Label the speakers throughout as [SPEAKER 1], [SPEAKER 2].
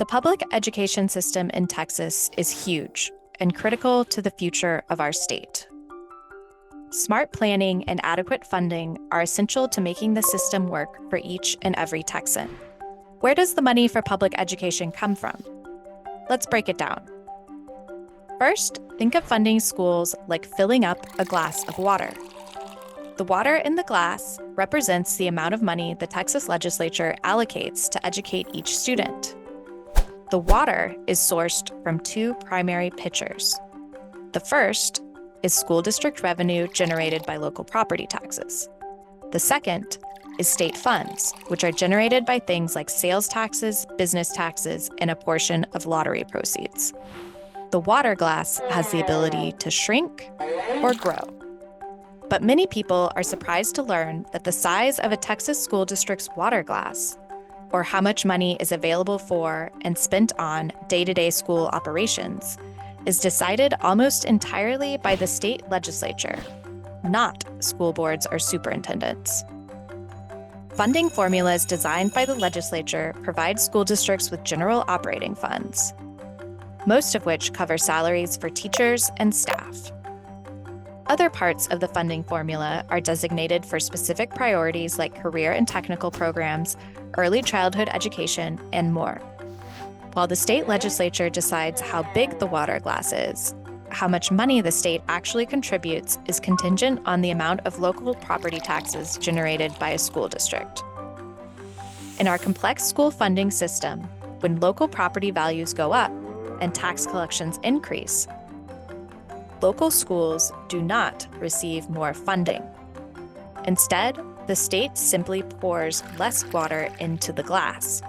[SPEAKER 1] The public education system in Texas is huge and critical to the future of our state. Smart planning and adequate funding are essential to making the system work for each and every Texan. Where does the money for public education come from? Let's break it down. First, think of funding schools like filling up a glass of water. The water in the glass represents the amount of money the Texas legislature allocates to educate each student. The water is sourced from two primary pitchers. The first is school district revenue generated by local property taxes. The second is state funds, which are generated by things like sales taxes, business taxes, and a portion of lottery proceeds. The water glass has the ability to shrink or grow. But many people are surprised to learn that the size of a Texas school district's water glass, or how much money is available for and spent on day-to-day school operations, is decided almost entirely by the state legislature, not school boards or superintendents. Funding formulas designed by the legislature provide school districts with general operating funds, most of which cover salaries for teachers and staff. Other parts of the funding formula are designated for specific priorities like career and technical programs, early childhood education, and more. While the state legislature decides how big the water glass is, how much money the state actually contributes is contingent on the amount of local property taxes generated by a school district. In our complex school funding system, when local property values go up and tax collections increase, local schools do not receive more funding. Instead, the state simply pours less water into the glass,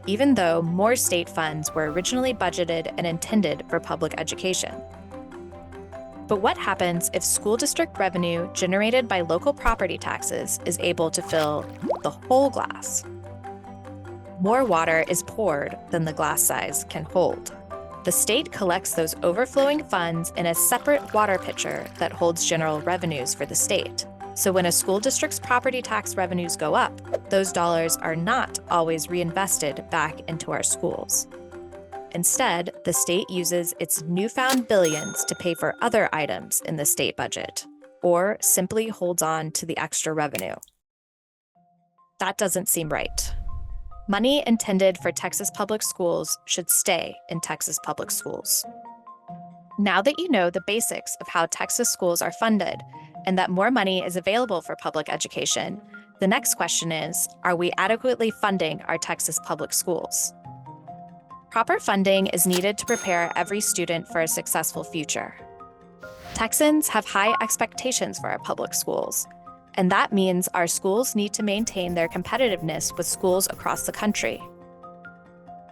[SPEAKER 1] even though more state funds were originally budgeted and intended for public education. But what happens if school district revenue generated by local property taxes is able to fill the whole glass? More water is poured than the glass size can hold. The state collects those overflowing funds in a separate water pitcher that holds general revenues for the state. So when a school district's property tax revenues go up, those dollars are not always reinvested back into our schools. Instead, the state uses its newfound billions to pay for other items in the state budget, or simply holds on to the extra revenue. That doesn't seem right. Money intended for Texas public schools should stay in Texas public schools. Now that you know the basics of how Texas schools are funded and that more money is available for public education, the next question is, are we adequately funding our Texas public schools? Proper funding is needed to prepare every student for a successful future. Texans have high expectations for our public schools, and that means our schools need to maintain their competitiveness with schools across the country.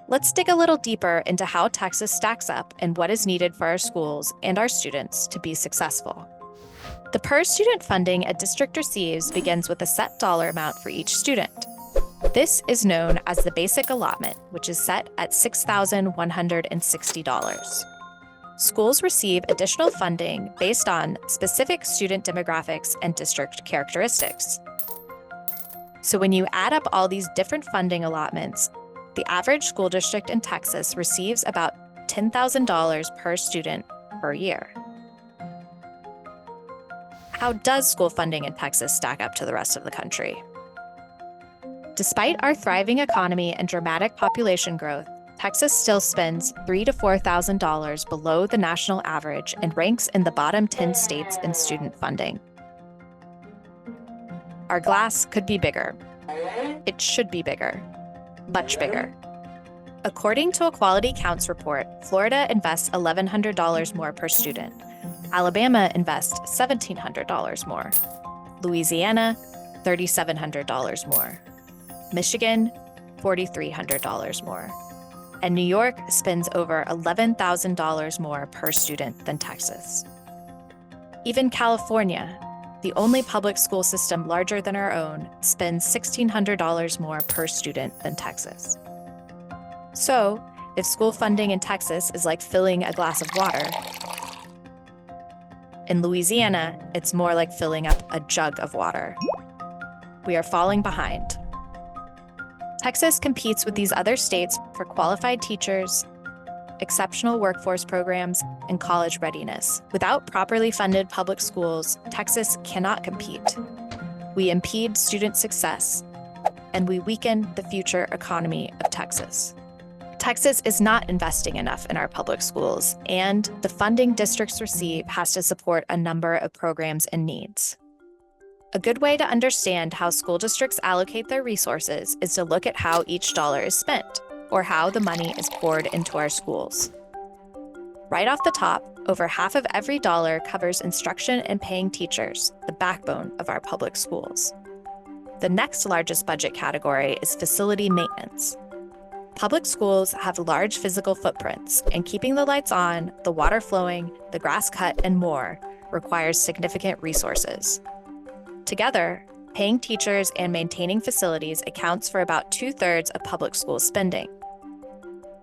[SPEAKER 1] Let's dig a little deeper into how Texas stacks up and what is needed for our schools and our students to be successful. The per-student funding a district receives begins with a set dollar amount for each student. This is known as the basic allotment, which is set at $6,160. Schools receive additional funding based on specific student demographics and district characteristics. So when you add up all these different funding allotments, the average school district in Texas receives about $10,000 per student per year. How does school funding in Texas stack up to the rest of the country? Despite our thriving economy and dramatic population growth, Texas still spends $3,000 to $4,000 below the national average and ranks in the bottom 10 states in student funding. Our glass could be bigger. It should be bigger. Much bigger. According to a Quality Counts report, Florida invests $1,100 more per student. Alabama invests $1,700 more. Louisiana, $3,700 more. Michigan, $4,300 more. And New York spends over $11,000 more per student than Texas. Even California, the only public school system larger than our own, spends $1,600 more per student than Texas. So, if school funding in Texas is like filling a glass of water, in Louisiana, it's more like filling up a jug of water. We are falling behind. Texas competes with these other states for qualified teachers, exceptional workforce programs, and college readiness. Without properly funded public schools, Texas cannot compete. We impede student success, and we weaken the future economy of Texas. Texas is not investing enough in our public schools, and the funding districts receive has to support a number of programs and needs. A good way to understand how school districts allocate their resources is to look at how each dollar is spent, or how the money is poured into our schools. Right off the top, over half of every dollar covers instruction and paying teachers, the backbone of our public schools. The next largest budget category is facility maintenance. Public schools have large physical footprints, and keeping the lights on, the water flowing, the grass cut, and more requires significant resources. Together, paying teachers and maintaining facilities accounts for about 2/3 of public school spending.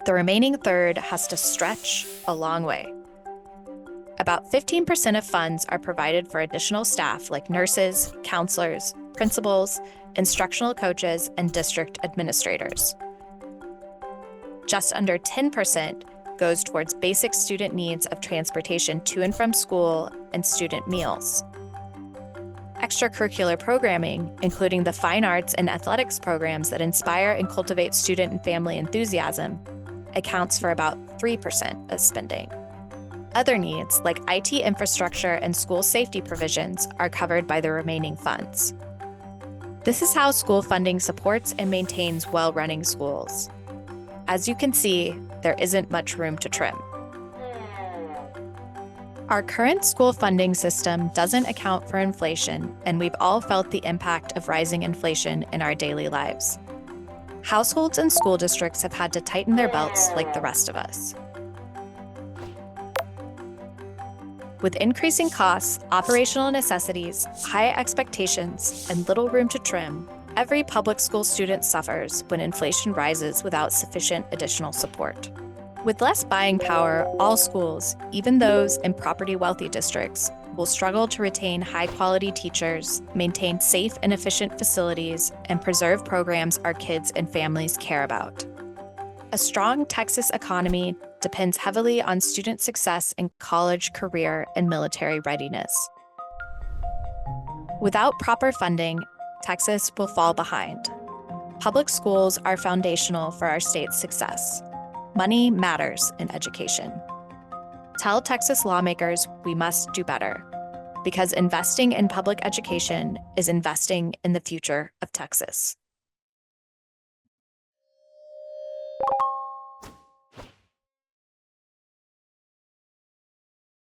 [SPEAKER 1] The remaining third has to stretch a long way. About 15% of funds are provided for additional staff like nurses, counselors, principals, instructional coaches, and district administrators. Just under 10% goes towards basic student needs of transportation to and from school and student meals. Extracurricular programming, including the fine arts and athletics programs that inspire and cultivate student and family enthusiasm, accounts for about 3% of spending. Other needs, like IT infrastructure and school safety provisions, are covered by the remaining funds. This is how school funding supports and maintains well-running schools. As you can see, there isn't much room to trim. Our current school funding system doesn't account for inflation, and we've all felt the impact of rising inflation in our daily lives. Households and school districts have had to tighten their belts like the rest of us. With increasing costs, operational necessities, high expectations, and little room to trim, every public school student suffers when inflation rises without sufficient additional support. With less buying power, all schools, even those in property-wealthy districts, will struggle to retain high-quality teachers, maintain safe and efficient facilities, and preserve programs our kids and families care about. A strong Texas economy depends heavily on student success in college, career, and military readiness. Without proper funding, Texas will fall behind. Public schools are foundational for our state's success. Money matters in education. Tell Texas lawmakers we must do better, because investing in public education is investing in the future of Texas.